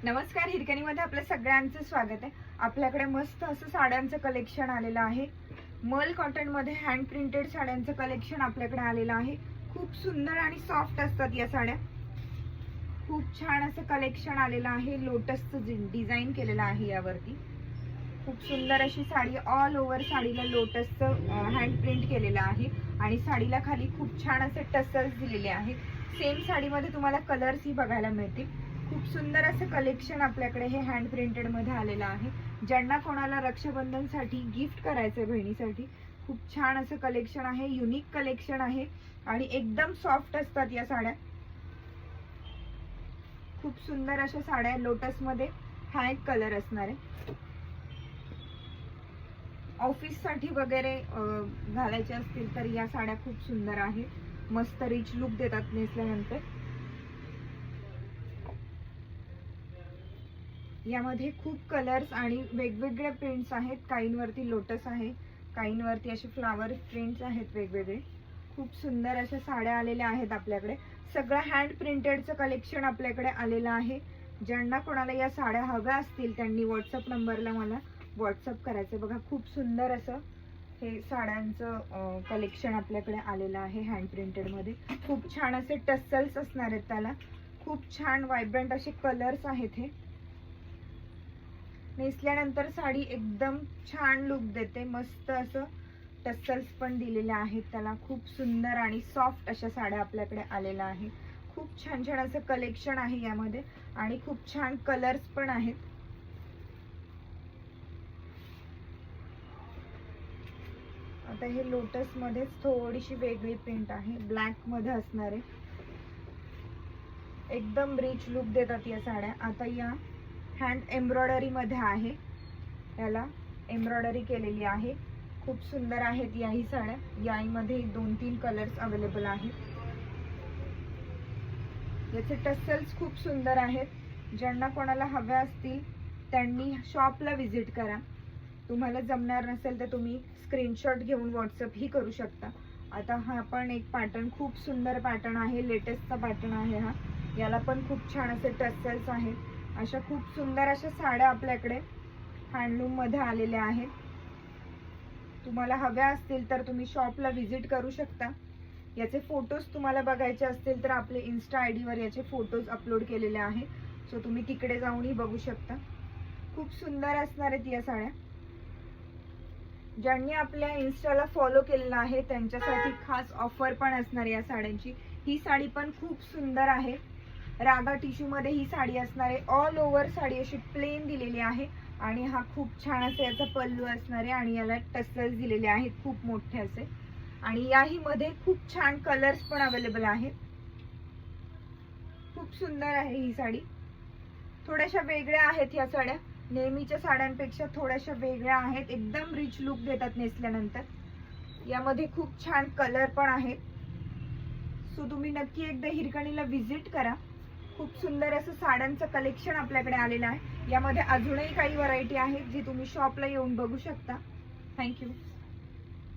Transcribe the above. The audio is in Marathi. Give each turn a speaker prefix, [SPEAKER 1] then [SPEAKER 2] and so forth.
[SPEAKER 1] नमस्कार, हिरकणीमध्ये आपल्या सगळ्यांचं स्वागत आहे। आपल्याकडे मस्त असं साड्यांचं कलेक्शन आलेलं आहे। मल कॉटन मध्ये हँड प्रिंटेड साड्यांचं कलेक्शन आपल्याकडे आलेलं आहे। खूप सुंदर आणि सॉफ्ट असतात या साड्या। खूप छान असं कलेक्शन आलेलं आहे। लोटसचं डिझाइन केलेलं आहे यावरती। खूप सुंदर अशी साडी, ऑल ओव्हर साडीला लोटसचं हँड प्रिंट केलेलं आहे आणि साडीला खाली खूप छान असे टसल्स दिलेले आहेत। सेम साडीमध्ये तुम्हाला कलर्स ही बघायला मिळतील। खूप सुंदर असं कलेक्शन आपल्याकडे हे हँड प्रिंटेड मध्ये आलेलं आहे। ज्यांना कोणाला रक्षाबंधनसाठी गिफ्ट करायचंय बहिणीसाठी, खूप छान असं कलेक्शन आहे। युनिक कलेक्शन आहे आणि एकदम सॉफ्ट असतात या साड्या। खूप सुंदर अशा साड्या, लोटस मध्ये हा एक कलर असणार आहे। ऑफिस साठी वगैरे घालायचे असतील तर या साड्या खूप सुंदर आहेत। मस्त रिच लुक देतात नेसल्यानंतर। यामध्ये खूप कलर्स आणि वेगवेगळे प्रिंट्स आहेत। काहींवरती लोटस आहे, काहींवरती असे फ्लावर प्रिंट्स आहेत वेगवेगळे। खूप सुंदर अशा साड्या आलेल्या आहेत आपल्याकडे। सगळं हँड प्रिंटेडचं कलेक्शन आपल्याकडे आलेलं आहे। ज्यांना कोणाला या साड्या हव्या असतील त्यांनी व्हॉट्सअप नंबरला मला व्हॉट्सअप करायचं। बघा, खूप सुंदर असं हे साड्यांचं कलेक्शन आपल्याकडे आलेलं आहे हँड प्रिंटेड मध्ये। खूप छान असे टसल्स असणार आहेत त्याला। खूप छान वायब्रंट असे कलर्स आहेत। हे नेसल्यानंतर साडी एकदम छान लुक देते। मस्त असं टसल्स पण दिलेले आहेत त्याला। खूप सुंदर आणि सॉफ्ट अशा साड्या आपल्याकडे आलेल्या आहेत। खूप छान छान असं कलेक्शन आहे यामध्ये आणि खूप छान कलर्स पण आहेत। आता हे लोटस मध्येच थोडीशी वेगळी प्रिंट आहे, ब्लॅक मध्ये असणार आहे। एकदम रिच लुक देतात या साड्या। आता या हँड एम्ब्रॉयडरी मध्ये आहे, याला एम्ब्रॉयडरी केलेली आहे। खूप सुंदर आहेत याही साड्या। यामध्ये 2-3 कलर्स अवेलेबल आहेत। याचे टसल्स खूप सुंदर आहेत। ज्यांना कोणाला हव्या असतील त्यांनी शॉपला व्हिजिट करा। तुम्हाला जमणार नसेल तर तुम्ही स्क्रीनशॉट घेऊन व्हॉट्सअप ही करू शकता। आता हा पण एक पॅटर्न, खूप सुंदर पॅटर्न आहे, लेटेस्टचा पॅटर्न आहे हा। याला पण खूप छान असे टसल्स आहेत। अशा खूप सुंदर अशा साड्या आपल्याकडे हँडलूम मध्ये आलेल्या आहेत। तुम्हाला हव्या असतील तर तुम्ही शॉपला व्हिजिट करू शकता। याचे फोटोज तुम्हाला बघायचे असतील तर आपले इन्स्टा आयडी वर याचे फोटोज अपलोड केलेले आहेत, सो तुम्ही तिकडे जाऊनही बघू शकता। खूप सुंदर असणार आहेत या साड्या। ज्यांनी आपल्या इन्स्टाला फॉलो केलेलं आहे त्यांच्यासाठी खास ऑफर पण असणार या साड्यांची। ही साडी पण खूप सुंदर आहे। रागा टिश्यू मध्ये ही साडी असणार आहे। ऑल ओव्हर साडी अशी प्लेन दिलेली आहे आणि हा खूप छान असे याचा पल्लू असणार आहे आणि याला टसल्स दिलेले आहेत खूप मोठे असे। आणि याही मध्ये खूप छान कलर्स पण अवेलेबल आहेत। खूप सुंदर आहे ही साडी। थोड्याशा वेगळ्या आहेत या साड्या, नेहमीच्या साड्यांपेक्षा थोड्याशा वेगळ्या आहेत। एकदम रिच लुक देतात नेसल्यानंतर। यामध्ये खूप छान कलर पण आहेत, सो तुम्ही नक्की एकदा हिरकणीला व्हिजिट करा। खूप सुंदर असं साड्यांचं कलेक्शन आपल्याकडे आलेलं आहे। यामध्ये अजूनही काही व्हरायटी आहेत जी तुम्ही शॉपला येऊन बघू शकता। थँक्यू।